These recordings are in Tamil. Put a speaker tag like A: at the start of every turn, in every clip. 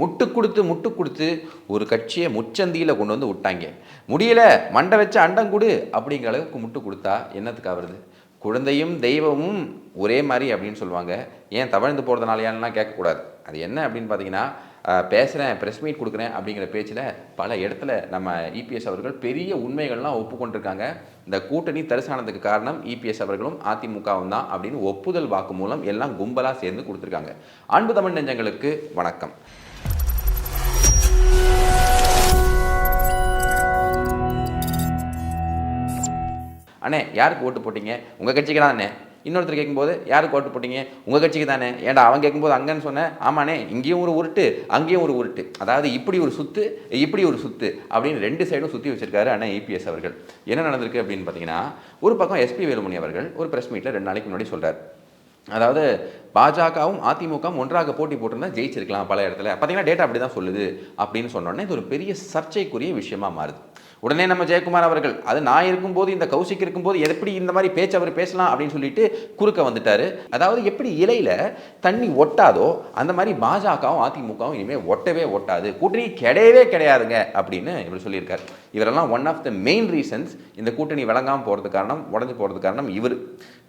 A: முட்டு கொடுத்து ஒரு கட்சியை முச்சந்தியில் கொண்டு வந்து விட்டாங்க. முடியல, மண்டை வச்ச அண்டங்குடு அப்படிங்கிற அளவுக்கு முட்டு கொடுத்தா என்னத்துக்கு ஆகுறது? குழந்தையும் தெய்வமும் ஒரே மாதிரி அப்படின்னு சொல்லுவாங்க. ஏன் தவழ்ந்து போகிறதுனாலையான்லாம் கேட்கக்கூடாது. அது என்ன அப்படின்னு பார்த்தீங்கன்னா, பேசுகிறேன், ப்ரெஸ் மீட் கொடுக்குறேன் அப்படிங்கிற பேச்சில் பல இடத்துல நம்ம இபிஎஸ் அவர்கள் பெரிய உண்மைகள்லாம் ஒப்புக்கொண்டிருக்காங்க. இந்த கூட்டணி தரிசானதுக்கு காரணம் இபிஎஸ் அவர்களும் அதிமுகவும் தான் அப்படின்னு ஒப்புதல் வாக்கு மூலம் எல்லாம் கும்பலாக சேர்ந்து கொடுத்துருக்காங்க. அன்பு தமிழ் நெஞ்சங்களுக்கு வணக்கம். அண்ணே, யாருக்கு ஓட்டு போட்டீங்க? உங்கள் கட்சிக்கு தான் அண்ணே. இன்னொருத்தர் கேட்கும்போது யாருக்கு ஓட்டு போட்டீங்க? உங்கள் கட்சிக்கு தானே. ஏன்டா அவன் கேட்கும்போது அங்கன்னு சொன்னேன். ஆமாண்ணே, இங்கேயும் ஒரு உருட்டு அங்கேயும் ஒரு உருட்டு, அதாவது இப்படி ஒரு சுத்து இப்படி ஒரு சுத்து அப்படின்னு ரெண்டு சைடும் சுற்றி வச்சிருக்காரு அண்ணா இபிஎஸ் அவர்கள். என்ன நடந்திருக்கு அப்படின்னு பார்த்தீங்கன்னா, ஒரு பக்கம் எஸ்பி வேலுமணி அவர்கள் ஒரு ப்ரெஸ் மீட்டில் 2 நாளைக்கு முன்னாடி சொல்கிறார், அதாவது பாஜகவும் அதிமுகவும் ஒன்றாக போட்டி போட்டிருந்தா ஜெயிச்சிருக்கலாம் பல இடத்துல. பார்த்தீங்கன்னா டேட்டா அப்படி தான் சொல்லுது அப்படின்னு சொன்னோடனே இது ஒரு பெரிய சர்ச்சைக்குரிய விஷயமா மாறுது. உடனே நம்ம ஜெயக்குமார் அவர்கள், அது நான் இருக்கும்போது இந்த கௌசிக் இருக்கும்போது எப்படி இந்த மாதிரி பேச்சு அவர் பேசலாம் அப்படின்னு சொல்லிட்டு குறுக்க வந்துட்டாரு. அதாவது எப்படி இலையில தண்ணி ஒட்டாதோ அந்த மாதிரி பாஜகவும் அதிமுகவும் இனிமேல் ஒட்டவே ஒட்டாது, கூட்டணி கிடையவே கிடையாதுங்க அப்படின்னு இவர் சொல்லியிருக்காரு. இவரெல்லாம் one of the main reasons இந்த கூட்டணி விளங்காமல் போகிறது காரணம், உடஞ்சி போகிறது காரணம் இவர்.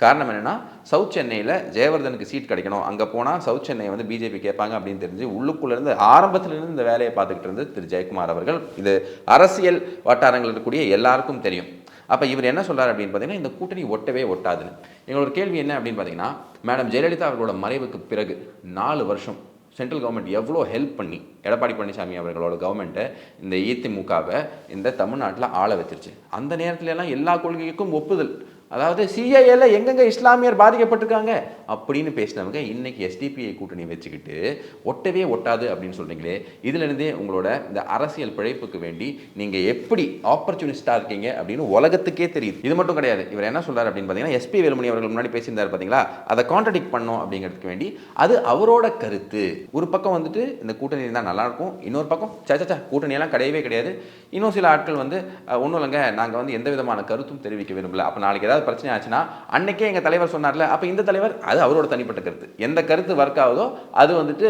A: காரணம் என்னென்னா, சவுத் சென்னையில் ஜெயவர்தனுக்கு சீட் கிடைக்கணும், அங்கே போனால் சவுத் சென்னையை வந்து பிஜேபி கேட்பாங்க அப்படின்னு தெரிஞ்சு உள்ளுக்குள்ளேருந்து ஆரம்பத்திலிருந்து இந்த வேலையை பார்த்துக்கிட்டு இருந்து திரு ஜெயக்குமார் அவர்கள். இது அரசியல் வட்டாரங்கள் இருக்கக்கூடிய எல்லாருக்கும் தெரியும். அப்போ இவர் என்ன சொல்கிறார் அப்படின்னு பார்த்தீங்கன்னா, இந்த கூட்டணி ஒட்டவே ஒட்டாதுன்னு. எங்களோட கேள்வி என்ன அப்படின்னு பார்த்தீங்கன்னா, மேடம் ஜெயலலிதா அவர்களோட மறைவுக்கு பிறகு 4 வருஷம் சென்ட்ரல் கவர்மெண்ட் எவ்வளோ ஹெல்ப் பண்ணி எடப்பாடி பழனிசாமி அவர்களோட கவர்மெண்ட்டை இந்த அதிமுகவை இந்த தமிழ்நாட்டில் ஆள வச்சிருச்சு. அந்த நேரத்துல எல்லாம் எல்லா கொள்கைக்கும் ஒப்புதல், அதாவது சிஏஏல எங்கெங்க இஸ்லாமியர் பாதிக்கப்பட்டிருக்காங்க அப்படின்னு பேசினவங்க இன்னைக்கு எஸ்டிபிஐ கூட்டணி வச்சுக்கிட்டு ஒட்டவே ஒட்டாது அப்படின்னு சொல்றீங்களே, இதுல இருந்தே உங்களோட இந்த அரசியல் பிழைப்புக்கு வேண்டி நீங்க எப்படி ஆப்பர்ச்சுனிஸ்டா இருக்கீங்க அப்படின்னு உலகத்துக்கே தெரியுது. இது மட்டும் கிடையாது, இவர் என்ன சொல்றாரு அப்படின்னு பார்த்தீங்கன்னா, எஸ்பி வேலுமணி அவர்கள் முன்னாடி பேசியிருந்தாரு பார்த்தீங்களா, அதை கான்ட்ரடிக்ட் பண்ணோம் அப்படிங்கிறதுக்கு வேண்டி அது அவரோட கருத்து. ஒரு பக்கம் வந்துட்டு இந்த கூட்டணி இருந்தால் நல்லா இருக்கும், இன்னொரு பக்கம் சச்சா கூட்டணியெல்லாம் கிடையவே கிடையாது. இன்னும் சில ஆட்கள் வந்து ஒன்றும் இல்லைங்க, நாங்கள் வந்து எந்த விதமான கருத்தும் தெரிவிக்க விரும்பல, அப்போ நாளைக்கு ஏதாவது பிரச்சனை ஆச்சுன்னா அன்னைக்கே எங்க தலைவர் சொன்னார்ல, அப்ப இந்த தலைவர், அது அவரோட தனிப்பட்ட கருத்து. எந்த கருத்து ஒர்க் ஆகுதோ அது வந்துட்டு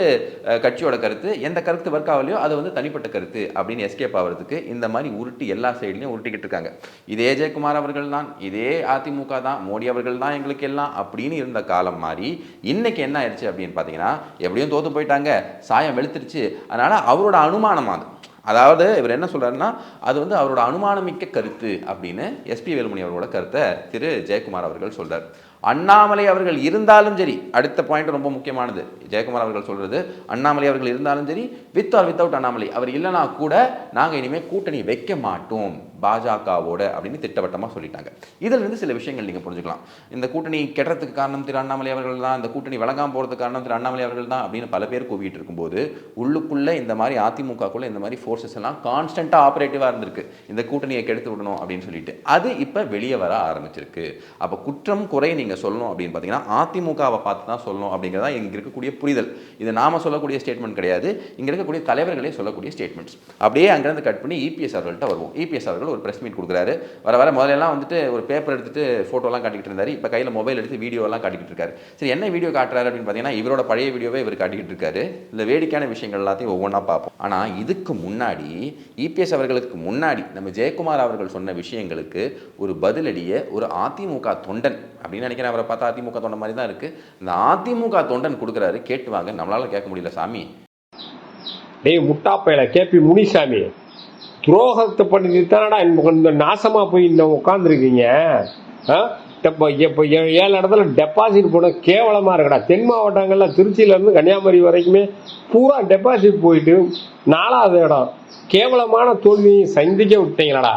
A: கட்சியோட கருத்து, எந்த கருத்து ஒர்க் ஆகலையோ அது வந்து தனிப்பட்ட கருத்து அப்படின்னு எஸ்கேப் ஆகிறதுக்கு இந்த மாதிரி உருட்டி எல்லா சைட்லையும் உருட்டிக்கிட்டு இருக்காங்க. இதே ஜெயக்குமார் அவர்கள் தான், இதே அதிமுக தான், மோடி அவர்கள் தான் எங்களுக்கு எல்லாம் அப்படின்னு இருந்த காலம் மாறி இன்னைக்கு என்ன ஆயிடுச்சு அப்படின்னு பார்த்தீங்கன்னா, எப்படியும் தோத்து போயிட்டாங்க, சாயம் வெளுத்துருச்சு. அதனால அவரோட அனுமானம் அது, அதாவது இவர் என்ன சொல்றாருன்னா, அது வந்து அவரோட அனுமானமிக்க கருத்து அப்படின்னு எஸ்பி வேலுமணி அவர்களோட கருத்தை திரு ஜெயக்குமார் அவர்கள் சொல்றார். அண்ணாமலை அவர்கள் இருந்தாலும் சரி, அடுத்த பாயிண்ட் ரொம்ப முக்கியமானது, ஜெயக்குமார் அவர்கள் சொல்றது, அண்ணாமலை அவர்கள் இருந்தாலும் சரி, வித் ஆர் வித்தவுட் அண்ணாமலை அவர் இல்லைனா கூட நாங்கள் இனிமேல் கூட்டணி வைக்க மாட்டோம் பாஜகவோட அப்படின்னு திட்டவட்டமாக சொல்லிட்டாங்க. இதில் இருந்து சில விஷயங்கள் நீங்கள் புரிஞ்சுக்கலாம். இந்த கூட்டணி கெட்டுறதுக்கு காரணம் திரு அண்ணாமலை அவர்கள் தான், இந்த கூட்டணி வழங்காமல் போகிறதுக்கு காரணம் திரு அண்ணாமலை அவர்கள் தான் அப்படின்னு பல பேர் கூவிட்டு இருக்கும்போது, உள்ளுக்குள்ளே இந்த மாதிரி அதிமுகக்குள்ளே இந்த மாதிரி ஃபோர்ஸஸ் எல்லாம் கான்ஸ்டன்ட்டாக ஆப்ரேட்டிவாக இருந்திருக்கு, இந்த கூட்டணியை கெடுத்து விடணும் அப்படின்னு சொல்லிட்டு. அது இப்போ வெளியே வர ஆரம்பிச்சிருக்கு. அப்போ குற்றம் குறை நீங்கள் சொல்லணும் அப்படின்னு பார்த்தீங்கன்னா அதிமுகவை பார்த்து தான் சொல்லணும் அப்படிங்கிறதா இங்கே இருக்கக்கூடிய புரிதல். இது நாம சொல்லக்கூடிய ஸ்டேட்மெண்ட் கிடையாது, இங்கே இருக்கக்கூடிய தலைவர்களே சொல்லக்கூடிய ஸ்டேட்மெண்ட்ஸ். அப்படியே அங்கேருந்து கட் பண்ணி இபிஎஸ் அவர்கள்ட்ட வருவோம். இபிஎஸ் அவர்கள் ஒரு ப்ரெஸ் மீட் கொடுக்குறாரு. வர முதலெல்லாம் வந்துட்டு ஒரு பேப்பர் எடுத்துட்டு ஃபோட்டோலாம் காட்டிக்கிட்டு இருந்தார். இப்போ கையில் மொபைல் எடுத்து வீடியோலாம் காட்டிக்கிட்டு இருக்காரு. சரி, என்ன வீடியோ காட்டுறாரு அப்படின்னு பார்த்தீங்கன்னா, இவரோட பழைய வீடியோவே இவர் காட்டிக்கிட்டு இருக்காரு. இந்த வேடிக்கையான விஷயங்கள் எல்லாத்தையும் ஒவ்வொன்றா பார்ப்போம். ஆனால் இதுக்கு முன்னாடி இபிஎஸ் அவர்களுக்கு முன்னாடி நம்ம ஜெயக்குமார் அவர்கள் சொன்ன விஷயங்களுக்கு ஒரு பதிலடியை ஒரு அதிமுக தொண்டன் அப்படின்னு நினைக்கிறேன், அவரை பார்த்தா அதிமுக தொண்டன் மாதிரி தான் இருக்கு, இந்த அதிமுக தொண்டன் கொடுக்குறாரு. கேட்டு வாங்க, நம்மளால கேட்க முடியல சாமி.
B: டேய் முட்டாப்பையில கேபி முனிசாமி, துரோகத்தை பண்ணிட்டு தானடா இந்த நாசமா போய் இந்த உட்காந்துருக்கீங்க. இப்போ 7 இடத்துல டெபாசிட் போட கேவலமா இருக்கடா. தென் மாவட்டங்கள்ல திருச்சியில இருந்து கன்னியாகுமரி வரைக்குமே பூரா டெபாசிட் போயிட்டு 4வது இடம். கேவலமான தோல்வியை சந்திக்க விட்டீங்களடா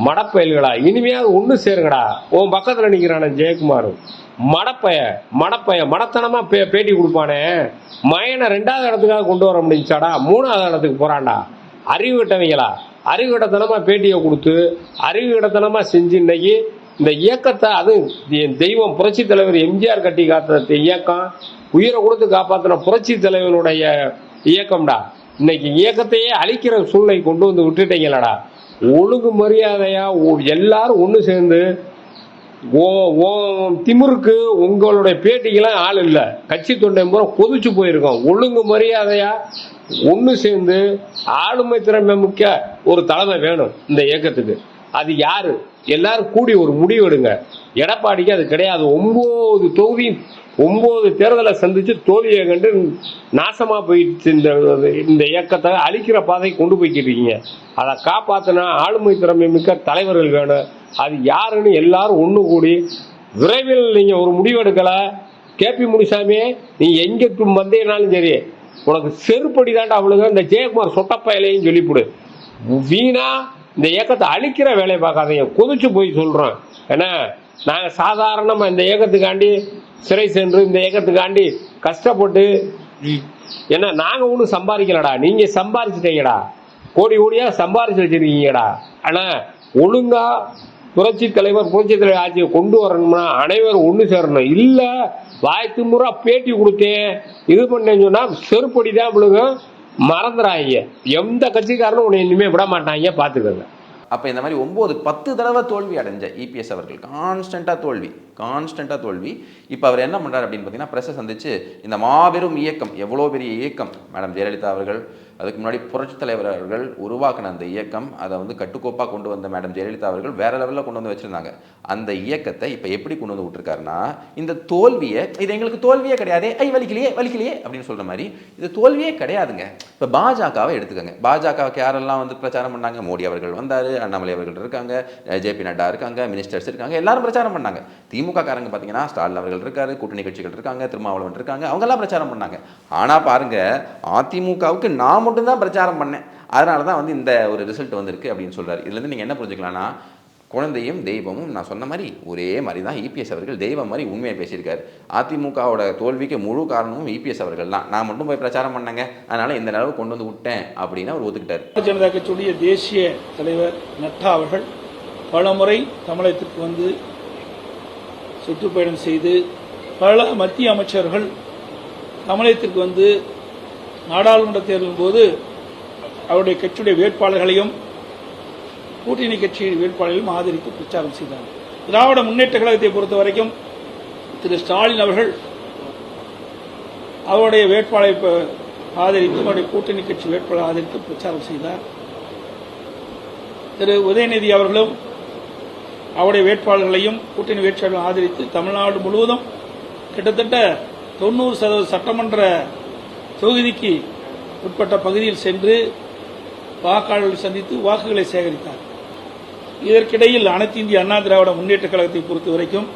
B: மடப்பயல்களா. இனிமையாவது ஒண்ணு சேருங்கடா. உன் பக்கத்துல நிக்கிறான ஜெயக்குமார் மடப்பைய மடத்தனமா பேட்டி கொடுப்பானே, மயனை 2வது இடத்துக்காக கொண்டு வர முடிஞ்சாடா, 3வது இடத்துக்கு போறான்டா. அறிவு கிட்டவங்களா, அறிவு கிட்டத்தனமா பேட்டியை கொடுத்து அறிவு கிட்டத்தனமா செஞ்சு இன்னைக்கு இந்த இயக்கத்தை, அது தெய்வம் புரட்சி தலைவர் எம்ஜிஆர் கட்டி காத்த இயக்கம், உயிரை கொடுத்து காப்பாத்தின புரட்சி தலைவருடைய இயக்கம்டா. இன்னைக்கு இயக்கத்தையே அழிக்கிற சூழ்நிலை கொண்டு வந்து விட்டுட்டீங்களடா. ஒழுங்கு மரியாதையா எல்லாரும் ஒண்ணு சேர்ந்து திமுருக்கு உங்களுடைய பேட்டிக்கெல்லாம் ஆள் இல்லை. கட்சி தொண்டை முறை கொதிச்சு போயிருக்கோம். ஒழுங்கு மரியாதையா ஒன்று சேர்ந்து ஆளுமை திறமை மிக்க ஒரு தலைமை வேணும் இந்த இயக்கத்துக்கு. அது யாரு? எல்லாரும் கூடி ஒரு முடிவு எடுங்க. எடப்பாடிக்கு அது கிடையாது. 9 தொகுதி 9 தேர்தலை சந்திச்சு தோல்வியை கண்டு நாசமா போயிடுச்சு. இந்த இயக்கத்தை அழிக்கிற பாதை கொண்டு போய்கிட்டு இருக்கீங்க. அதை காப்பாத்தினா ஆளுமை திறமை மிக்க தலைவர்கள் வேணும். அது யாருன்னு எல்லாரும் ஒண்ணு கூடி விரைவில் நீங்க ஒரு முடிவு எடுக்கல. கேபி முனிசாமி, நீ எங்க வந்தீங்கனாலும் சரி, உனக்கு செருப்படி தாண்டா அவளுங்க. இந்த ஜெயக்குமார் சொட்டப்பயலையும் சொல்லிவிடு. வீணா இந்த இயக்கத்தை அழிக்கிற வேலையை பார்க்காதீங்க. கொதிச்சு போய் சொல்றோம். ஏன்னா நாங்க சாதாரணமா இந்த இயக்கத்துக்காண்டி சிறை சென்று இந்த இயக்கத்துக்காண்டி கஷ்டப்பட்டு, ஏன்னா நாங்க ஒன்றும் சம்பாதிக்கலடா, நீங்க சம்பாதிச்சிட்டீங்கடா, கோடி கோடியா சம்பாதிச்சு வச்சிருக்கீங்கடா. ஆனா ஒழுங்கா புரட்சி தலைவர் ஆட்சியை கொண்டு வரணும்னா அனைவரும் ஒண்ணு சேரணும். இல்ல வாய்த்து முறை பேட்டி கொடுத்தேன் இது பண்ணேன்னு சொன்னா செருப்படிதான் விழுங்க. மறந்துடாங்க. எந்த கட்சிக்காரனும் உன்னை இனிமே விட மாட்டாங்க, பாத்துக்கோங்க.
A: அப்போ இந்த மாதிரி 9-10 தடவை தோல்வி அடைஞ்ச இபிஎஸ் அவர்கள் கான்ஸ்டண்ட்டாக தோல்வி. இப்போ அவர் என்ன பண்ணுறாரு அப்படின்னு பார்த்தீங்கன்னா, ப்ரெஸ்ஸை சந்திச்சு இந்த மாபெரும் இயக்கம், எவ்வளோ பெரிய இயக்கம் மேடம் ஜெயலலிதா அவர்கள், அதுக்கு முன்னாடி புரட்சித் தலைவர் அவர்கள் உருவாக்கின அந்த இயக்கம், அதை வந்து கட்டுக்கோப்பாக கொண்டு வந்த மேடம் ஜெயலலிதா அவர்கள் வேற லெவலில் கொண்டு வந்து வச்சுருந்தாங்க. அந்த இயக்கத்தை இப்போ எப்படி கொண்டு வந்து விட்டுருக்காருன்னா, இந்த தோல்வியை, இது எங்களுக்கு தோல்வியே கிடையாது, வலிக்கலையே அப்படின்னு சொல்கிற மாதிரி, இது தோல்வியே கிடையாதுங்க. இப்போ பாஜகவை எடுத்துக்கோங்க. பாஜகவுக்கு யாரெல்லாம் வந்து பிரச்சாரம் பண்ணாங்க? மோடி அவர்கள் வந்தார், அண்ணாமலை அவர்கள் இருக்காங்க, ஜேபி நட்டா இருக்காங்க, மினிஸ்டர்ஸ் இருக்காங்க, எல்லாரும் பிரச்சாரம் பண்ணாங்க. திமுக காரங்க பார்த்தீங்கன்னா ஸ்டாலின் அவர்கள் இருக்காரு, கூட்டணி கட்சிகள் இருக்காங்க, திருமாவளவன் இருக்காங்க, அவங்க எல்லாம் பிரச்சாரம் பண்ணாங்க. ஆனால் பாருங்க, அதிமுகவுக்கு நான் மட்டும்தான் பிரச்சாரம் பண்ணேன், அதனால தான் வந்து இந்த ஒரு ரிசல்ட் வந்திருக்கு அப்படின்னு சொல்றாரு. இதுலேருந்து நீங்கள் என்ன புரிஞ்சுக்கலாம்னா, குழந்தையும் தெய்வமும் நான் சொன்ன மாதிரி ஒரே மாதிரி தான். இபிஎஸ் அவர்கள் தெய்வம் மாதிரி உண்மையை பேசியிருக்காரு. அதிமுகவோட தோல்விக்கு முழு காரணமும் இபிஎஸ் அவர்கள் தான். நான் மட்டும் போய் பிரச்சாரம் பண்ணேங்க, அதனால இந்த நிலவு கொண்டு வந்து விட்டேன் அப்படின்னு அவர் ஒத்துக்கிட்டார்.
C: ஜனதா கட்சியுடைய தேசிய தலைவர் நட்டா அவர்கள் பல முறை தமிழகத்திற்கு வந்து சுற்றுப்பயணம் செய்து, பல மத்திய அமைச்சர்கள் தமிழகத்திற்கு வந்து நாடாளுமன்ற தேர்தலின் போது அவருடைய கட்சியுடைய வேட்பாளர்களையும் கூட்டணி கட்சியின் வேட்பாளர்களையும் ஆதரித்து பிரச்சாரம் செய்தார். திராவிட முன்னேற்ற கழகத்தை பொறுத்த வரைக்கும் திரு ஸ்டாலின் அவர்கள் அவருடைய வேட்பாளரை ஆதரித்து, அவருடைய கூட்டணி கட்சி வேட்பாளர் ஆதரித்து பிரச்சாரம் செய்தார். திரு உதயநிதி அவர்களும் அவருடைய வேட்பாளர்களையும் கூட்டணி வேட்பாளர்களும் ஆதரித்து தமிழ்நாடு முழுவதும் கிட்டத்தட்ட 90% சட்டமன்ற தொகுதிக்கு உட்பட்ட பகுதியில் சென்று வாக்காளர்களை சந்தித்து வாக்குகளை சேகரித்தார். இதற்கிடையில் அனைத்து இந்திய அண்ணா திராவிட முன்னேற்ற கழகத்தை பொறுத்த வரைக்கும்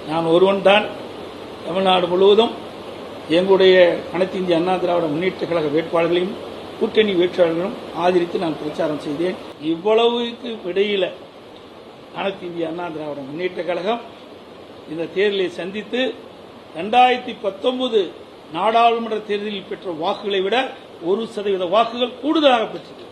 C: நான் ஒருவன் தான் தமிழ்நாடு முழுவதும் எங்களுடைய அனைத்து இந்திய அண்ணா திராவிட முன்னேற்ற கழக வேட்பாளர்களையும் கூட்டணி வேட்பாளர்களும் ஆதரித்து நான் பிரச்சாரம் செய்தேன். இவ்வளவுக்கு இடையில அனைத்து இந்திய அண்ணா திராவிட முன்னேற்ற கழகம் இந்த தேர்தலை சந்தித்து 2019 நாடாளுமன்ற தேர்தலில் பெற்ற வாக்குகளை விட 1% வாக்குகள் கூடுதலாக பெற்றது.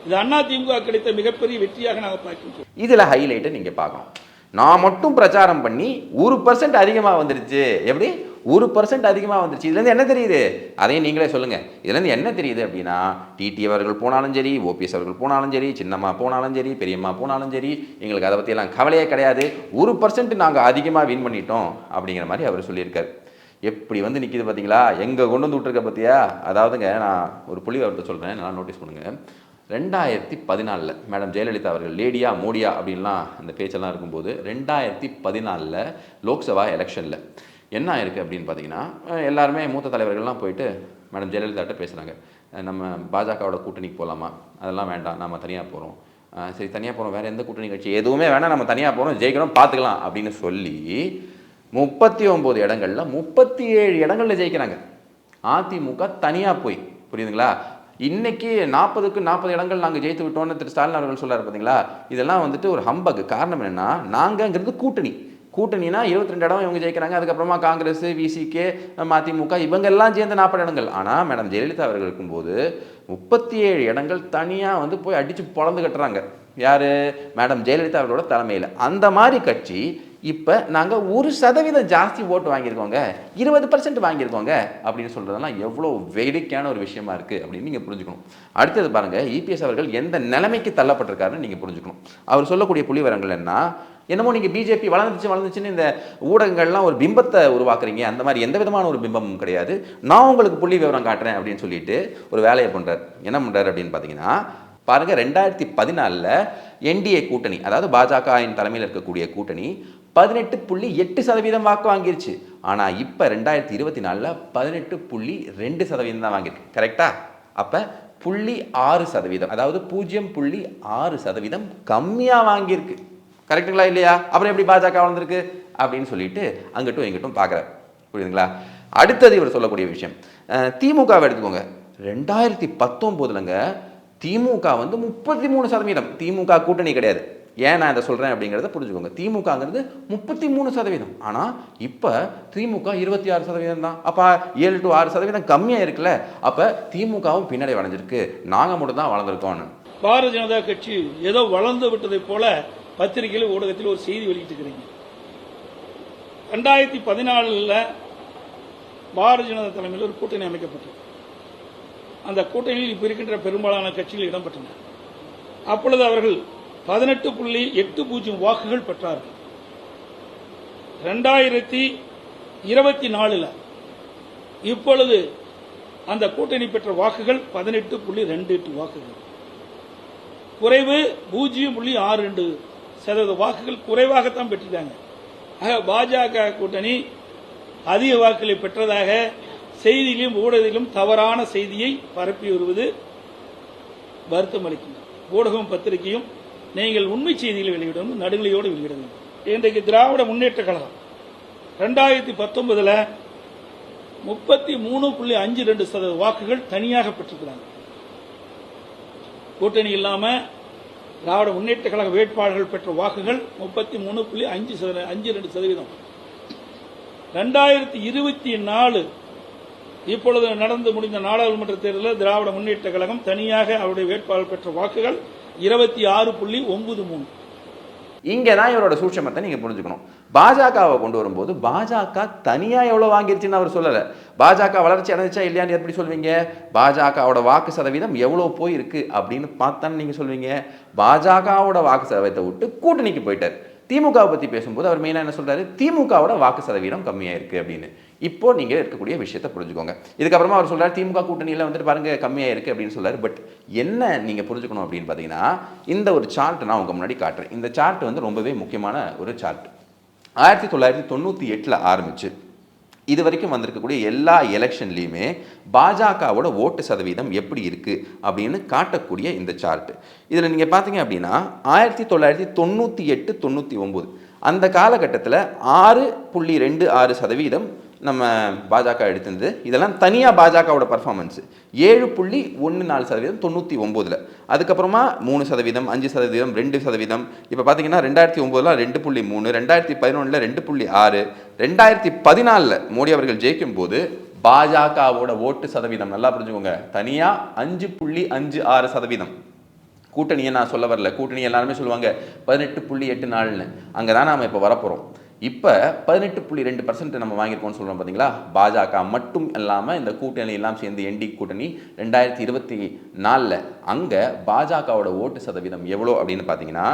C: இது அதிமுக கிடைத்த மிகப்பெரிய வெற்றியாக நாங்கள் பார்க்கின்றோம்.
A: இதுல ஹைலைட்டை நீங்க பார்க்கணும். நான் மட்டும் பிரச்சாரம் பண்ணி 1% அதிகமா வந்துருச்சு. எப்படி 1% அதிகமாக வந்துருச்சு? இதுலேருந்து என்ன தெரியுது? அதையும் நீங்களே சொல்லுங்கள். இதுலேருந்து என்ன தெரியுது அப்படின்னா, டிடி அவர்கள் போனாலும் சரி, ஓபிஎஸ் அவர்கள் போனாலும் சரி, சின்னம்மா போனாலும் சரி, பெரியம்மா போனாலும் சரி, எங்களுக்கு அதை பற்றியெல்லாம் கவலையே கிடையாது. 1% நாங்கள் அதிகமாக வின் பண்ணிட்டோம் அப்படிங்கிற மாதிரி அவர் சொல்லியிருக்காரு. எப்படி வந்து நிற்கிது பார்த்தீங்களா? எங்கே கொண்டு வந்து விட்டுருக்க பார்த்தியா? அதாவதுங்க, நான் ஒரு புள்ளி அவர்கிட்ட சொல்கிறேன், நல்லா நோட்டீஸ் பண்ணுங்கள். 2014 மேடம் ஜெயலலிதா அவர்கள் லேடியா மோடியா அப்படின்லாம் அந்த பேச்செல்லாம் இருக்கும்போது 2014 லோக்சபா எலெக்ஷனில் என்ன ஆயிருக்கு அப்படின்னு பார்த்தீங்கன்னா, எல்லாருமே மூத்த தலைவர்கள்லாம் போயிட்டு மேடம் ஜெயலலிதாட்ட பேசுகிறாங்க. நம்ம பாஜகவோட கூட்டணிக்கு போகலாமா? அதெல்லாம் வேண்டாம், நம்ம தனியாக போகிறோம். சரி, தனியாக போகிறோம், வேறு எந்த கூட்டணி கட்சி எதுவுமே வேணாம், நம்ம தனியாக போகிறோம், ஜெயிக்கிறோம், பார்த்துக்கலாம் அப்படின்னு சொல்லி 39 இடங்களில் 37 இடங்களில் ஜெயிக்கிறாங்க. அதிமுக தனியாக போய், புரியுதுங்களா? இன்னைக்கு 40க்கு 40 இடங்கள் நாங்கள் ஜெயித்து விட்டோம்னு திரு ஸ்டாலின் அவர்கள் சொல்றாரு பார்த்தீங்களா? இதெல்லாம் வந்துட்டு ஒரு ஹம்பக். காரணம் என்னன்னா, நாங்கங்கிறது கூட்டணினா 22 இடம் இவங்க ஜெயிக்கிறாங்க. அதுக்கப்புறமா காங்கிரஸ், விசிகே, மதிமுக இவங்க எல்லாம் சேர்ந்து 40 இடங்கள். ஆனால் மேடம் ஜெயலலிதா அவர்கள் இருக்கும்போது 37 இடங்கள் தனியாக வந்து போய் அடித்து பொழந்து கட்டுறாங்க. யார்? மேடம் ஜெயலலிதா அவர்களோட தலைமையில். அந்த மாதிரி கட்சி இப்போ நாங்கள் 1% ஜாஸ்தி ஓட்டு வாங்கியிருக்கோங்க, 20% வாங்கியிருக்கோங்க அப்படின்னு சொல்கிறதெல்லாம் எவ்வளோ வேடிக்கையான ஒரு விஷயமா இருக்குது அப்படின்னு நீங்கள் புரிஞ்சுக்கணும். அடுத்தது பாருங்கள், இபிஎஸ் அவர்கள் எந்த நிலைமைக்கு தள்ளப்பட்டிருக்காருன்னு நீங்கள் புரிஞ்சுக்கணும். அவர் சொல்லக்கூடிய புள்ளிவரங்கள் என்ன? என்னமோ நீங்கள் பிஜேபி வளர்ந்துச்சுன்னு இந்த ஊடகங்கள்லாம் ஒரு பிம்பத்தை உருவாக்குறீங்க. அந்த மாதிரி எந்த விதமான ஒரு பிம்பமும் கிடையாது. நான் உங்களுக்கு புள்ளி விவரம் காட்டுறேன் அப்படின்னு சொல்லிட்டு ஒரு வேலையை பண்ணுறாரு. என்ன பண்ணுறாரு அப்படின்னு பார்த்தீங்கன்னா, பாருங்க 2014 என்டிஏ கூட்டணி, அதாவது பாஜகவின் தலைமையில் இருக்கக்கூடிய கூட்டணி 18.8% வாக்கு வாங்கிருச்சு. ஆனால் இப்போ 2024 18.2% தான் வாங்கியிருக்கு. கரெக்டா? அப்போ 0.6%, அதாவது 0.6% கம்மியாக வாங்கியிருக்கு. கரெக்டுங்களா இல்லையா? அப்புறம் எப்படி பாஜக வளர்ந்துருக்கு அப்படின்னு சொல்லிட்டு அங்கிட்டும் இங்கிட்டும் பார்க்குறாரு. புரியுதுங்களா? அடுத்தது இவர் சொல்லக்கூடிய விஷயம், திமுகவை எடுத்துக்கோங்க. 2019ங்க திமுக வந்து 33%. திமுக கூட்டணி கிடையாது. ஏன் நான் இதை சொல்கிறேன் அப்படிங்கிறத புரிஞ்சுக்கோங்க. திமுகங்கிறது 33%. ஆனால் இப்போ திமுக 26% தான். அப்போ 7 to 6% கம்மியாக இருக்குல்ல. அப்போ திமுகவும் பின்னடை வளைஞ்சிருக்கு, நாங்கள் மட்டும் தான் வளர்ந்துருக்கோன்னு.
C: பாரதிய ஜனதா கட்சி ஏதோ வளர்ந்து விட்டதை போல பத்திரிகையில் ஊடகத்தில் ஒரு செய்தி வெளியிட்டிருக்கிறீங்க. 2014 பாரதிய ஜனதா தலைமையில் ஒரு கூட்டணி அமைக்கப்பட்டது. அந்த கூட்டணியில் இப்ப இருக்கின்ற பெரும்பாலான கட்சிகள் இடம்பெற்றன. அப்பொழுது அவர்கள் 18.80 வாக்குகள் பெற்றார்கள். 2024 இப்பொழுது அந்த கூட்டணி பெற்ற வாக்குகள் 18.28 வாக்குகள், குறைவு 0.62% வாக்குகள் குறைவாகத்தான் பெற்றிருக்காங்க. பாஜக கூட்டணி அதிக வாக்குகளை பெற்றதாக செய்தியிலும் ஊடகத்திலும் தவறான செய்தியை பரப்பி வருவது வருத்தம் அளிக்கின்றன. ஊடகம் பத்திரிகையும் நீங்கள் உண்மை செய்திகளை வெளியிடும் நடுநிலையோடு வெளியிட வேண்டும். இன்றைக்கு திராவிட முன்னேற்ற கழகம் 2019 33.52% வாக்குகள் தனியாக பெற்றிருக்கிறாங்க. கூட்டணி இல்லாம திராவிட முன்னேற்ற கழக வேட்பாளர்கள் பெற்ற வாக்குகள் 33.52%. 2024 இப்பொழுது நடந்து முடிந்த நாடாளுமன்ற தேர்தலில் திராவிட முன்னேற்ற கழகம் தனியாக அவருடைய வேட்பாளர் பெற்ற வாக்குகள் 26.93.
A: இங்கே தான் இவரோட சூட்சமத்தை நீங்கள் புரிஞ்சுக்கணும். பாஜகவை கொண்டு வரும்போது பாஜக தனியாக எவ்வளோ வாங்கிருச்சுன்னு அவர் சொல்லலை. பாஜக வளர்ச்சி அடைஞ்சிச்சா இல்லையான்னு எப்படி சொல்வீங்க? பாஜகவோட வாக்கு சதவீதம் எவ்வளோ போயிருக்கு அப்படின்னு பார்த்தான்னு நீங்கள் சொல்வீங்க. பாஜகவோட வாக்கு சதவீதத்தை விட்டு கூட்டணிக்கு போயிட்டார். திமுகவை பற்றி பேசும்போது அவர் மெயினாக என்ன சொல்கிறாரு? திமுகவோட வாக்கு சதவீதம் கம்மியாக இருக்குது அப்படின்னு. இப்போ நீங்கள் இருக்கக்கூடிய விஷயத்தை புரிஞ்சுக்கோங்க. இதுக்கப்புறமா அவர் சொல்கிறார் திமுக கூட்டணியில் வந்துட்டு பாருங்க கம்மியாக இருக்குது அப்படின்னு சொல்கிறார். பட் என்ன நீங்கள் புரிஞ்சுக்கணும் அப்படின்னு பார்த்தீங்கன்னா, இந்த ஒரு சார்ட் நான் உங்கள் முன்னாடி காட்டுறேன். இந்த சார்ட் வந்து ரொம்பவே முக்கியமான ஒரு சார்ட். 1998 ஆரம்பிச்சு இது வரைக்கும் வந்திருக்கக்கூடிய எல்லா எலெக்ஷன்லையுமே பாஜகவோட ஓட்டு சதவீதம் எப்படி இருக்குது அப்படின்னு காட்டக்கூடிய இந்த சார்ட். இதில் நீங்கள் பார்த்தீங்க அப்படின்னா 1998-99 அந்த காலகட்டத்தில் 6.26% நம்ம பாஜக எடுத்திருந்தது. இதெல்லாம் தனியாக பாஜகவோட பர்ஃபார்மன்ஸு. 7.14% 99. அதுக்கப்புறமா 3%, 5%, 2%. இப்போ பார்த்தீங்கன்னா 2009 2.3, 2011 2.6, 2014 மோடி அவர்கள் ஜெயிக்கும் போது பாஜகவோட ஓட்டு சதவீதம் நல்லா புரிஞ்சுக்கோங்க, தனியாக 5.56%. கூட்டணியை நான் சொல்ல வரல, கூட்டணி எல்லாருமே சொல்லுவாங்க 18.84. அங்கே தான் நாம் இப்போ வரப்போகிறோம். இப்போ 18.2% நம்ம வாங்கியிருக்கோம்னு சொல்கிறோம் பார்த்தீங்களா? பாஜக மட்டும் இல்லாமல் இந்த கூட்டணி எல்லாம் சேர்ந்து என்டி கூட்டணி 2024 அங்கே பாஜகவோட ஓட்டு சதவீதம் எவ்வளோ அப்படின்னு பார்த்தீங்கன்னா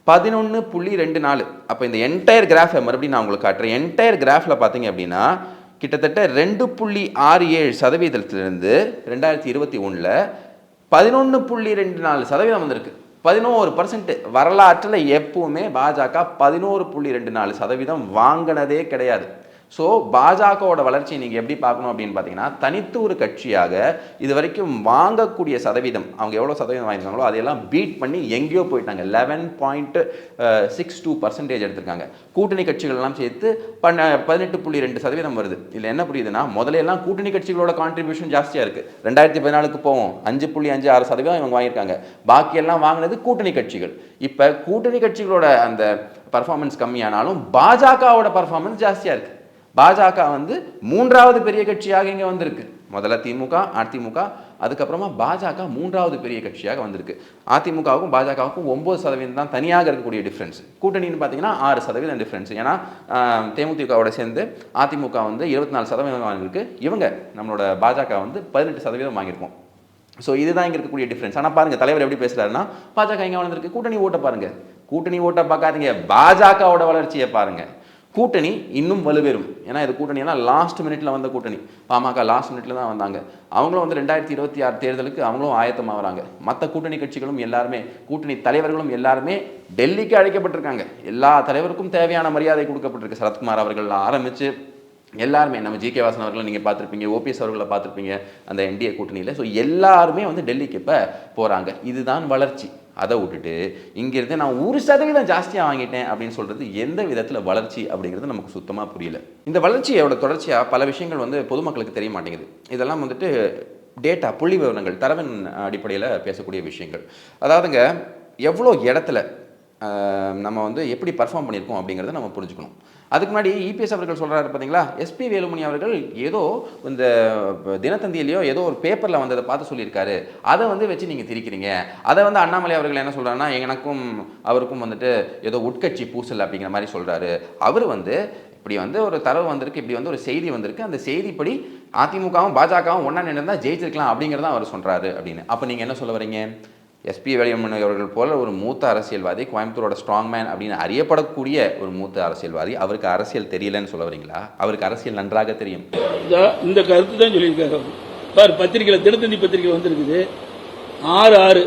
A: 11.24. அப்போ இந்த என்டையர் கிராஃபை மறுபடியும் நான் உங்களுக்கு காட்டுறேன். என்டையர் கிராஃபில் பார்த்தீங்க அப்படின்னா கிட்டத்தட்ட 2.67%, 2021 11.24% வந்திருக்கு. 11%. வரலாற்றில் எப்பவுமே பாஜக 11.24% வாங்கினதே கிடையாது. ஸோ பாஜகவோட வளர்ச்சியை நீங்கள் எப்படி பார்க்கணும் அப்படின்னு பார்த்தீங்கன்னா, தனித்து ஒரு கட்சியாக இது வரைக்கும் வாங்கக்கூடிய சதவீதம், அவங்க எவ்வளோ சதவீதம் வாங்கியிருக்காங்களோ அதையெல்லாம் பீட் பண்ணி எங்கேயோ போயிட்டாங்க. 11.62% எடுத்திருக்காங்க. கூட்டணி கட்சிகள்லாம் சேர்த்து 18.2% வருது. இதில் என்ன புரியுதுன்னா, முதலையெல்லாம் கூட்டணி கட்சிகளோட கான்ட்ரிபியூஷன் ஜாஸ்தியாக இருக்குது. 2014 போவோம் 5.56% இவங்க வாங்கியிருக்காங்க. பாக்கியெல்லாம் வாங்கினது கூட்டணி கட்சிகள். இப்போ கூட்டணி கட்சிகளோட அந்த பர்ஃபார்மன்ஸ் கம்மியானாலும் பாஜகவோட பர்ஃபார்மன்ஸ் ஜாஸ்தியாக இருக்குது. பாஜக வந்து மூன்றாவது பெரிய கட்சியாக இங்கே வந்திருக்கு. முதல்ல திமுக, அதிமுக, அதுக்கப்புறமா பாஜக மூன்றாவது பெரிய கட்சியாக வந்திருக்கு. அதிமுகவுக்கும் பாஜகவுக்கும் 9% தான் தனியாக இருக்கக்கூடிய டிஃப்ரென்ஸ். கூட்டணின்னு பார்த்தீங்கன்னா 6% டிஃப்ரென்ஸ். ஏன்னா தேமுதிகவோட சேர்ந்து அதிமுக வந்து 24% வாங்கியிருக்கு. இவங்க நம்மளோட பாஜக வந்து 18% வாங்கியிருக்கோம். ஸோ இதுதான் இங்கே இருக்கக்கூடிய டிஃப்ரென்ஸ். ஆனால் பாருங்கள் தலைவர் எப்படி பேசுகிறாருன்னா, பாஜக இங்கே வந்திருக்கு, கூட்டணி ஓட்ட பாருங்கள். கூட்டணி ஓட்டை பார்க்காதீங்க, பாஜகவோட வளர்ச்சியை பாருங்க. கூட்டணி இன்னும் வலுப்பெறும். ஏன்னா இது கூட்டணி எல்லாம் லாஸ்ட் மினிட்ல வந்த கூட்டணி. பாமக லாஸ்ட் மினிட்ல தான் வந்தாங்க. அவங்களும் வந்து 2026 தேர்தலுக்கு அவங்களும் ஆயத்தமாகறாங்க. மற்ற கூட்டணி கட்சிகளும் எல்லாருமே, கூட்டணி தலைவர்களும் எல்லாருமே டெல்லிக்கு அழைக்கப்பட்டிருக்காங்க. எல்லா தலைவருக்கும் தேவையான மரியாதை கொடுக்கப்பட்டிருக்கு. சரத்குமார் அவர்கள் ஆரம்பிச்சு எல்லாருமே, நம்ம ஜி கே வாசன் அவர்களை நீங்கள் பார்த்துருப்பீங்க, ஓபிஎஸ் அவர்களை பார்த்துருப்பீங்க அந்த என்டிஏ கூட்டணியில். ஸோ எல்லாருமே வந்து டெல்லிக்கு இப்போ போகிறாங்க. இதுதான் வளர்ச்சி. அதை விட்டுட்டு இங்கிருந்து நான் 1% ஜாஸ்தியாக வாங்கிட்டேன் அப்படின்னு சொல்கிறது எந்த விதத்தில் வளர்ச்சி அப்படிங்கிறது நமக்கு சுத்தமாக புரியல. இந்த வளர்ச்சியோட தொடர்ச்சியாக பல விஷயங்கள் வந்து பொதுமக்களுக்கு தெரிய மாட்டேங்குது. இதெல்லாம் வந்துட்டு டேட்டா, புள்ளி விவரங்கள், தரவின் அடிப்படையில் பேசக்கூடிய விஷயங்கள். அதாவதுங்க, எவ்வளோ இடத்துல நம்ம வந்து எப்படி பர்ஃபார்ம் பண்ணியிருக்கோம் அப்படிங்கிறத நம்ம புரிஞ்சுக்கணும். அதுக்கு முன்னாடி இபிஎஸ் அவர்கள் சொல்கிறாரு பார்த்தீங்களா, எஸ்பி வேலுமணி அவர்கள் ஏதோ இந்த தினத்தந்தியிலையோ ஏதோ ஒரு பேப்பரில் வந்து அதை பார்த்து சொல்லியிருக்காரு, அதை வந்து வச்சு நீங்கள் திரிக்கிறீங்க. அதை வந்து அண்ணாமலை அவர்கள் என்ன சொல்கிறாருன்னா, எனக்கும் அவருக்கும் வந்துட்டு ஏதோ உட்கட்சி பூசல் அப்படிங்கிற மாதிரி சொல்கிறாரு. அவர் வந்து இப்படி வந்து ஒரு தரவு வந்திருக்கு, இப்படி வந்து ஒரு செய்தி வந்திருக்கு, அந்த செய்திப்படி அதிமுகவும் பாஜகவும் ஒன்றா நின்று ஜெயிச்சிருக்கலாம் அப்படிங்கிறதான் அவர் சொல்கிறாரு அப்படின்னு. அப்போ நீங்கள் என்ன சொல்ல வரீங்க? எஸ்பி வேலுமணி அவர்கள் போல ஒரு மூத்த அரசியல்வாதி, கோயம்புத்தூரோட ஸ்ட்ராங் மேன் அப்படின்னு அறியப்படக்கூடிய ஒரு மூத்த அரசியல்வாதி, அவருக்கு அரசியல் தெரியலன்னு சொல்ல வரீங்களா? அவருக்கு அரசியல் நன்றாக தெரியும்.
C: இந்த கருத்து தான் சொல்லியிருக்காரு. பாரு, பத்திரிகையில் தினத்தந்தி பத்திரிகை வந்திருக்குது. 6-6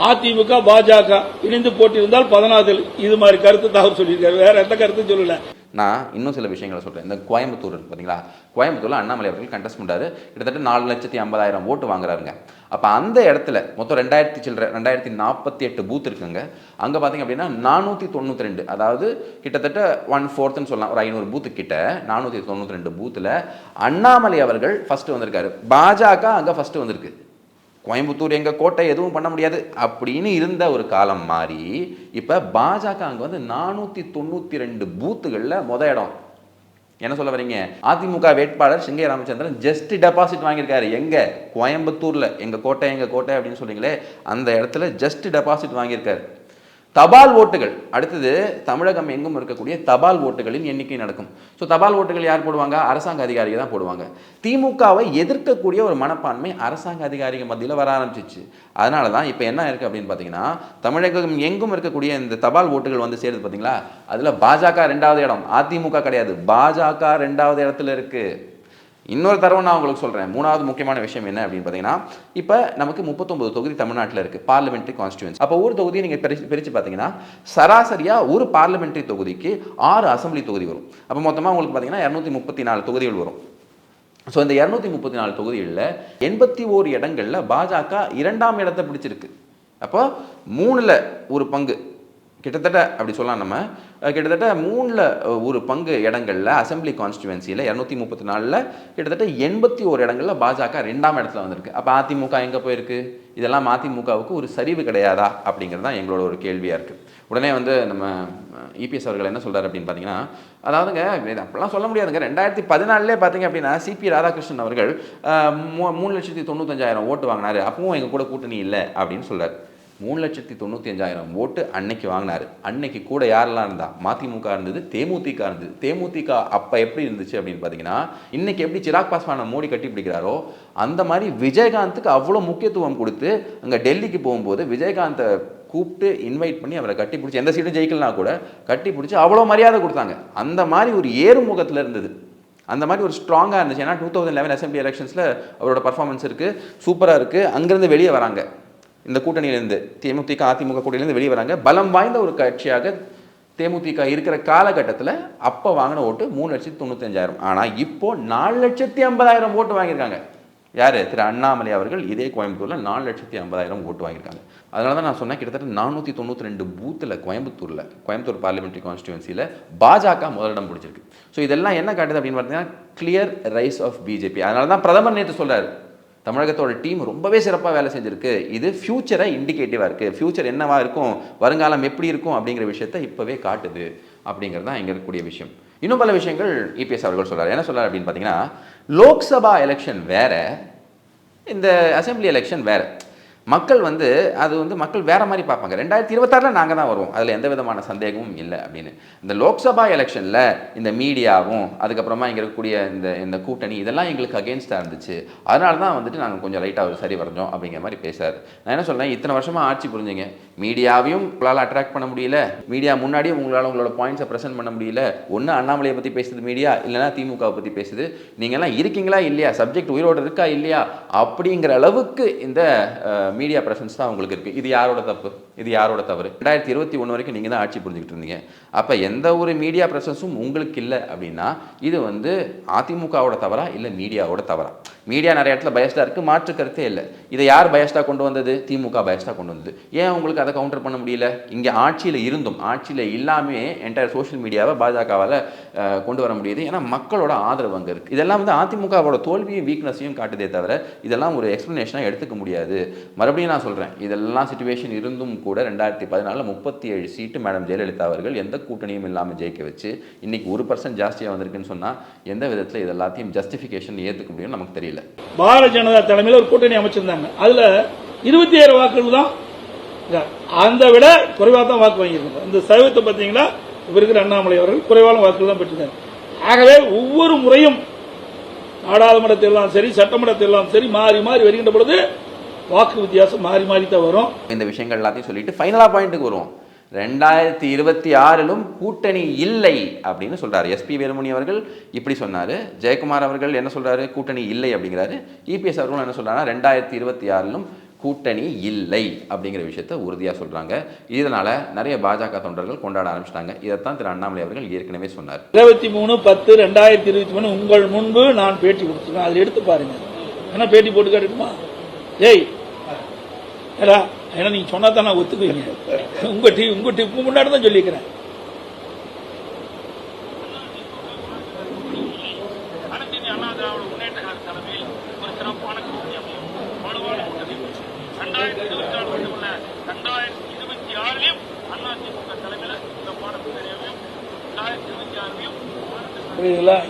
C: அதிமுக பாஜக இணைந்து போட்டியிருந்தால் 14. இது மாதிரி கருத்து தான் அவர் சொல்லியிருக்காரு. வேற எந்த கருத்தும் சொல்லல.
A: நான் இன்னும் சில விஷயங்களை சொல்கிறேன். இந்த கோயம்புத்தூர் இருக்கு பார்த்தீங்களா, கோயம்புத்தூரில் அண்ணாமலை அவர்கள் கண்டெஸ்ட் பண்ணுறாரு. கிட்டத்தட்ட 4,50,000 ஓட்டு வாங்குறாருங்க. அப்போ அந்த இடத்துல மொத்தம் 2048 பூத் இருக்குங்க. அங்கே பார்த்தீங்க அப்படின்னா 492, அதாவது கிட்டத்தட்ட 1/4ன்னு சொல்லலாம், ஒரு 500 பூத்து கிட்ட 492 பூத்தில் அண்ணாமலை அவர்கள் ஃபர்ஸ்ட் வந்திருக்காரு. பாஜக அங்கே ஃபர்ஸ்ட் வந்திருக்கு. கோயம்புத்தூர் எங்கள் கோட்டை, எதுவும் பண்ண முடியாது அப்படின்னு இருந்த ஒரு காலம் மாறி இப்போ பாஜக அங்கே வந்து 492 பூத்துகளில் இடம். என்ன சொல்ல வரீங்க? அதிமுக வேட்பாளர் சிங்கை ராமச்சந்திரன் ஜஸ்ட் டெபாசிட் வாங்கியிருக்காரு. எங்கே? கோயம்புத்தூரில். எங்கள் கோட்டை அப்படின்னு சொல்றீங்களே, அந்த இடத்துல ஜஸ்ட் டெபாசிட் வாங்கியிருக்காரு. தபால் ஓட்டுகள் அடுத்தது தமிழகம் எங்கும் இருக்கக்கூடிய தபால் ஓட்டுகளின் எண்ணிக்கை நடக்கும். ஸோ தபால் ஓட்டுகள் யார் போடுவாங்க? அரசாங்க அதிகாரிகள் தான் போடுவாங்க. திமுகவை எதிர்க்கக்கூடிய ஒரு மனப்பான்மை அரசாங்க அதிகாரிகள் மத்தியில் வர ஆரம்பிச்சிச்சு. அதனால தான் இப்போ என்ன இருக்குது அப்படின்னு பார்த்தீங்கன்னா, தமிழகம் எங்கும் இருக்கக்கூடிய இந்த தபால் ஓட்டுகள் வந்து சேருது பார்த்தீங்களா, அதில் பாஜக 2வது இடம், அதிமுக கிடையாது. பாஜக 2வது இடத்துல இருக்குது. இன்னொரு தரவு நான் உங்களுக்கு சொல்கிறேன். 3வது முக்கியமான விஷயம் என்ன அப்படின்னு பார்த்தீங்கன்னா, இப்போ நமக்கு 39 தொகுதி தமிழ்நாட்டில் இருக்குது, பார்லிமெண்ட்ரி கான்ஸ்டியூன்சி. அப்போ ஒரு தொகுதியை நீங்கள் பிரித்து பார்த்தீங்கன்னா, சராசரியாக ஒரு பார்லிமெண்ட்ரி தொகுதிக்கு 6 அசம்பிளி தொகுதி வரும். அப்போ மொத்தமாக உங்களுக்கு பார்த்தீங்கன்னா 234 தொகுதிகள் வரும். ஸோ இந்த 234 தொகுதிகளில் 81 இடங்களில் பாஜக 2ஆம் இடத்தை பிடிச்சிருக்கு. அப்போ 3ல் ஒரு பங்கு கிட்டத்தட்ட அப்படி சொல்லலாம். நம்ம கிட்டத்தட்ட 3ல் ஒரு பங்கு இடங்களில் அசம்பிளி கான்ஸ்டியூவன்சியில் 234ல் கிட்டத்தட்ட 81 இடங்களில் பாஜக 2ஆம் இடத்துல வந்திருக்கு. அப்போ அதிமுக எங்கே போயிருக்கு? இதெல்லாம் அதிமுகவுக்கு ஒரு சரிவு கிடையாதா அப்படிங்கிறது தான் எங்களோட ஒரு கேள்வியாக இருக்குது. உடனே வந்து நம்ம இபிஎஸ் அவர்கள் என்ன சொல்கிறார் அப்படின்னு பார்த்தீங்கன்னா, அதாவதுங்க அப்படிலாம் சொல்ல முடியாதுங்க. 2014 பார்த்தீங்க அப்படின்னா சிபி ராதாகிருஷ்ணன் அவர்கள் 3,95,000 ஓட்டு வாங்கினார். அப்பவும் எங்கள் கூட கூட்டணி இல்லை அப்படின்னு சொல்கிறார். 3,95,000 ஓட்டு அன்னைக்கு வாங்கினார். அன்னைக்கு கூட யாரெல்லாம் இருந்தா? மதிமுக இருந்தது, தேமுதிக இருந்தது. தேமுதிக அப்போ எப்படி இருந்துச்சு அப்படின்னு பார்த்தீங்கன்னா, இன்னைக்கு எப்படி சிராக் பாஸ்வானை மோடி கட்டி பிடிக்கிறாரோ அந்த மாதிரி விஜயகாந்துக்கு அவ்வளோ முக்கியத்துவம் கொடுத்து அங்கே டெல்லிக்கு போகும்போது விஜயகாந்தை கூப்பிட்டு இன்வைட் பண்ணி அவரை கட்டி பிடிச்சி, எந்த சீட்டும் ஜெயிக்கலனா கூட கட்டி பிடிச்சி அவ்வளோ மரியாதை கொடுத்தாங்க. அந்த மாதிரி ஒரு ஏறுமுகத்தில் இருந்தது, அந்த மாதிரி ஒரு ஸ்ட்ராங்காக இருந்துச்சு. ஏன்னா 2011 அசம்பிளி எலெக்ஷன்ஸில் அவரோட பர்ஃபார்மன்ஸ் இருக்குது, சூப்பராக இருக்குது. அங்கேருந்து வெளியே வராங்க, இந்த கூட்டணியிலேருந்து தேமுதிக அதிமுக கூட்டணியிலேருந்து வெளியே வராங்க. பலம் வாய்ந்த ஒரு கட்சியாக தேமுதிக இருக்கிற காலகட்டத்தில் அப்போ வாங்கின ஓட்டு 3,95,000. ஆனால் இப்போ 4,50,000 ஓட்டு வாங்கியிருக்காங்க. யார்? திரு அண்ணாமலை அவர்கள் இதே கோயம்புத்தூரில் 4,50,000 ஓட்டு வாங்கியிருக்காங்க. அதனால தான் நான் சொன்னேன், கிட்டத்தட்ட 492 பூத்தில் கோயம்புத்தூர் பார்லிமெண்ட்ரி கான்ஸ்டியூவன்சியில் பாஜக முதலிடம் பிடிச்சிருக்கு. ஸோ இதெல்லாம் என்ன காட்டுது அப்படின்னு பார்த்தீங்கன்னா, கிளியர் ரைஸ் ஆஃப் பிஜேபி. அதனால தான் பிரதமர் நேற்று சொல்கிறார், தமிழகத்தோட டீம் ரொம்பவே சிறப்பாக வேலை செஞ்சுருக்கு, இது ஃபியூச்சரை இண்டிகேட்டிவாக இருக்குது, ஃபியூச்சர் என்னவா இருக்கும், வருங்காலம் எப்படி இருக்கும் அப்படிங்கிற விஷயத்தை இப்போவே காட்டுது அப்படிங்கிறது தான் இங்கே இருக்கக்கூடிய விஷயம். இன்னும் பல விஷயங்கள் இபிஎஸ் அவர்கள் சொல்கிறார். என்ன சொல்கிறார் அப்படின்னு பார்த்தீங்கன்னா, லோக்சபா எலெக்ஷன் வேறு, இந்த அசம்பிளி எலெக்ஷன் வேறு. மக்கள் மக்கள் வேற மாதிரி பார்ப்பாங்க. 2026 நாங்கள் தான் வருவோம், அதில் எந்த விதமான சந்தேகமும் இல்லை அப்படின்னு. இந்த லோக்சபா எலெக்ஷனில் இந்த மீடியாவும் அதுக்கப்புறமா இங்கே இருக்கக்கூடிய இந்த கூட்டணி இதெல்லாம் எங்களுக்கு அகேன்ஸ்டாக இருந்துச்சு, அதனால தான் நாங்கள் கொஞ்சம் லைட்டாக சரி வரைஞ்சோம் அப்படிங்கிற மாதிரி பேசுறாரு. நான் என்ன சொல்றேன், இத்தனை வருஷமா ஆட்சி புரிஞ்சுங்க, மீடியாவையும் உங்களால் அட்ராக்ட் பண்ண முடியல, மீடியா முன்னாடியும் உங்களோட பாயிண்ட்ஸை ப்ரெசென்ட் பண்ண முடியல. ஒன்று அண்ணாமலையை பற்றி பேசுது மீடியா, இல்லைனா திமுகவை பற்றி பேசுது. நீங்கள்லாம் இருக்கீங்களா இல்லையா, சப்ஜெக்ட் உயிரோடு இருக்கா இல்லையா அப்படிங்கிற அளவுக்கு இந்த மீடியா பிரசன்ஸ் தான் உங்களுக்கு இருக்குது. இது யாரோட தப்பு, இது யாரோட தவறு? 2021 வரைக்கும் நீங்கள் தான் ஆட்சி புரிஞ்சுக்கிட்டு இருந்தீங்க. அப்போ எந்த ஒரு மீடியா பிரசன்ஸும் உங்களுக்கு இல்லை அப்படின்னா இது அதிமுகவோட தவறா இல்லை மீடியாவோட தவறா? மீடியா நிறைய இடத்துல பயஸ்டாக இருக்குது, மாற்று கருத்தே இல்லை. இதை யார் பயஸ்டாக கொண்டு வந்தது? திமுக பயஸ்டாக கொண்டு வந்தது. ஏன் உங்களுக்கு அதை கவுண்டர் பண்ண முடியல? இங்கே ஆட்சியில் இருந்தும் ஆட்சியில் இல்லாமே என்டையர் சோஷியல் மீடியாவை பாஜகவால் கொண்டு வர முடியுது. ஏன்னா மக்களோட ஆதரவு அங்கே இருக்குது. இதெல்லாம் அதிமுகவோட தோல்வியும் வீக்னஸையும் காட்டுதே தவிர இதெல்லாம் ஒரு எக்ஸ்ப்ளனேஷனாக எடுத்துக்க முடியாது. மறுபடியும் நான் சொல்கிறேன், இதெல்லாம் சிச்சுவேஷன் இருந்தும் கூட 2014 37 சீட்டு மேடம் ஜெயலலிதா அவர்கள் எந்த கூட்டணியும் இல்லாமல் ஜெயிக்க வச்சு இன்னைக்கு 1% ஜாஸ்தியாக வந்திருக்குன்னு சொன்னால் எந்த விதத்தில் இது எல்லாத்தையும் ஜஸ்டிஃபிகேஷன் ஏற்றுக்க முடியும்னு நமக்கு தெரியல.
C: பாரதிய ஜனதா தலைமையில் ஒரு கூட்டணி அமைச்சிருந்தாங்க, அதுல 27 வாக்குகள் தான், அந்த விட குறைவாக தான் வாக்கு வாங்கியிருக்காங்க. இந்த சதவீதத்தை பார்த்தீங்கன்னா இப்ப இருக்கிற அண்ணாமலை அவர்கள் குறைவான வாக்குகள் தான் பெற்றிருக்காங்க. ஆகவே ஒவ்வொரு முறையும் நாடாளுமன்றத்திலும் சரி சட்டமன்றத்திலும் சரி மாறி மாறி வருகின்ற பொழுது வாக்கு வித்தியாசம் மாறி மாறி தான் வரும்.
A: இந்த விஷயங்கள் எல்லாத்தையும் சொல்லிட்டு ஃபைனலாக பாயிண்ட்டுக்கு வருவோம். 2026 கூட்டணி இல்லை அப்படின்னு சொல்றாரு எஸ்பி வேலுமணி அவர்கள். இப்படி சொன்னாரு. ஜெயக்குமார் அவர்கள் என்ன சொல்றாரு? கூட்டணி இல்லை அப்படிங்கிறாரு. இபிஎஸ் அவர்களும் என்ன சொல்றாங்க? 2026 கூட்டணி இல்லை அப்படிங்கிற விஷயத்தை உறுதியாக சொல்றாங்க. இதனால நிறைய பாஜக தொண்டர்கள் கொண்டாட ஆரம்பிச்சிட்டாங்க. இதைத்தான் திரு அண்ணாமலை அவர்கள் ஏற்கனவே சொன்னார்.
C: 23/10/2023 உங்கள் முன்பு நான் பேட்டி கொடுத்துருக்கேன், அதில் எடுத்து பாருங்க. என்ன பேட்டி போட்டு காட்டுமா? ஏய் ஏன்னா நீங்க சொன்னா தான் நான் ஒத்துக்குவீங்க. உங்க டிப்பு முன்னாடி தான் சொல்லிக்கிறேன்.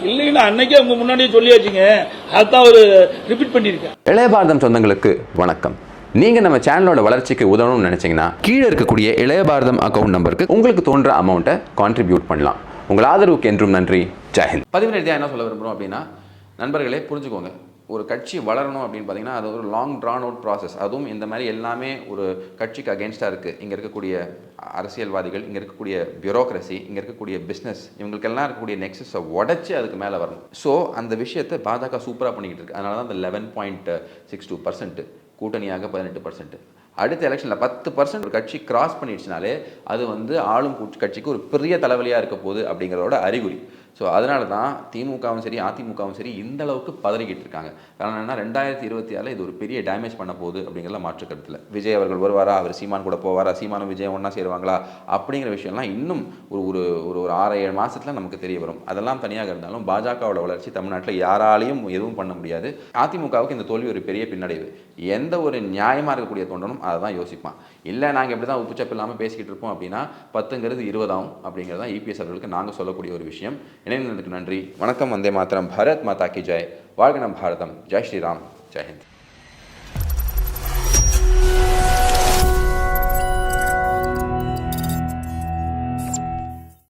C: இல்லைன்னா அன்னைக்கே உங்க முன்னாடியே சொல்லியாச்சுங்க, அதான் ஒரு ரிப்பீட் பண்ணிருக்கேன்.
A: இளைய பாரதம் சொந்தங்களுக்கு வணக்கம். நீங்க நம்ம சேனலோட வளர்ச்சிக்கு உதவணும்னு நினைச்சீங்கன்னா கீழே இருக்கக்கூடிய இளைய பாரதம் அக்கௌண்ட் நம்பருக்கு உங்களுக்கு தோன்ற அமௌண்ட்டை கான்ட்ரிபியூட் பண்ணலாம். உங்கள் ஆதரவுக்கு என்றும் நன்றி. ஜெயஹிந்த். பதிவு ரீதியாக என்ன சொல்ல விரும்புகிறோம் அப்படின்னா, நண்பர்களே புரிஞ்சுக்கோங்க, ஒரு கட்சி வளரணும் அப்படின்னு பார்த்தீங்கன்னா அது ஒரு லாங் ட்ரான் அவுட் ப்ராசஸ். அதுவும் இந்த மாதிரி எல்லாமே ஒரு கட்சிக்கு அகேன்ஸ்டாக இருக்குது. இங்கே இருக்கக்கூடிய அரசியல்வாதிகள், இங்கே இருக்கக்கூடிய பியூரோக்ரஸி, இங்கே இருக்கக்கூடிய பிஸ்னஸ், இவங்களுக்கெல்லாம் இருக்கக்கூடிய நெக்ஸஸை உடச்சி அதுக்கு மேலே வரணும். ஸோ அந்த விஷயத்தை பாஜக சூப்பராக பண்ணிக்கிட்டு இருக்கு. அதனால தான் அந்த 11.62% கூட்டணியாக 18%. அடுத்த எலெக்ஷனில் 10% ஒரு கட்சி கிராஸ் பண்ணிடுச்சுனாலே அது ஆளும் கட்சிக்கு ஒரு பெரிய தலைவலியாக இருக்க போகுது அப்படிங்கிறதோட அறிகுறி. ஸோ அதனால தான் திமுகவும் சரி அதிமுகவும் சரி இந்த அளவுக்கு பதறிக்கிட்டு இருக்காங்க. காரணம் என்ன, 2026 இது ஒரு பெரிய டேமேஜ் பண்ண போகுது அப்படிங்கிறத மாற்று கருத்தில். விஜய் அவர்கள் வருவாரா, அவர் சீமான் கூட போவாரா, சீமானும் விஜய் ஒன்றா சேருவாங்களா அப்படிங்கிற விஷயம்லாம் இன்னும் ஒரு ஒரு 6-7 மாதத்தில் நமக்கு தெரிய வரும். அதெல்லாம் தனியாக இருந்தாலும் பாஜகவோட வளர்ச்சி தமிழ்நாட்டில் யாராலையும் எதுவும் பண்ண முடியாது. அதிமுகவுக்கு இந்த தோல்வி ஒரு பெரிய பின்னடைவு. எந்த ஒரு நியாயமாக இருக்கக்கூடிய தொண்டனும் அதை தான் யோசிப்பான். இல்லை நாங்கள் எப்படி தான் உப்புச்சப்பு இல்லாமல் பேசிக்கிட்டு இருப்போம் அப்படின்னா 10ங்கிறது 20 ஆகும் அப்படிங்கிறது தான் இபிஎஸ் அவர்களுக்கு நாங்கள் சொல்லக்கூடிய ஒரு விஷயம். இணைந்ததுக்கு நன்றி. வணக்கம். வந்தே மாதரம். பாரத் மாதா கி ஜெய். வாழ்க நம் பாரதம். ஜெய் ஸ்ரீராம். ஜெய் ஹிந்த்.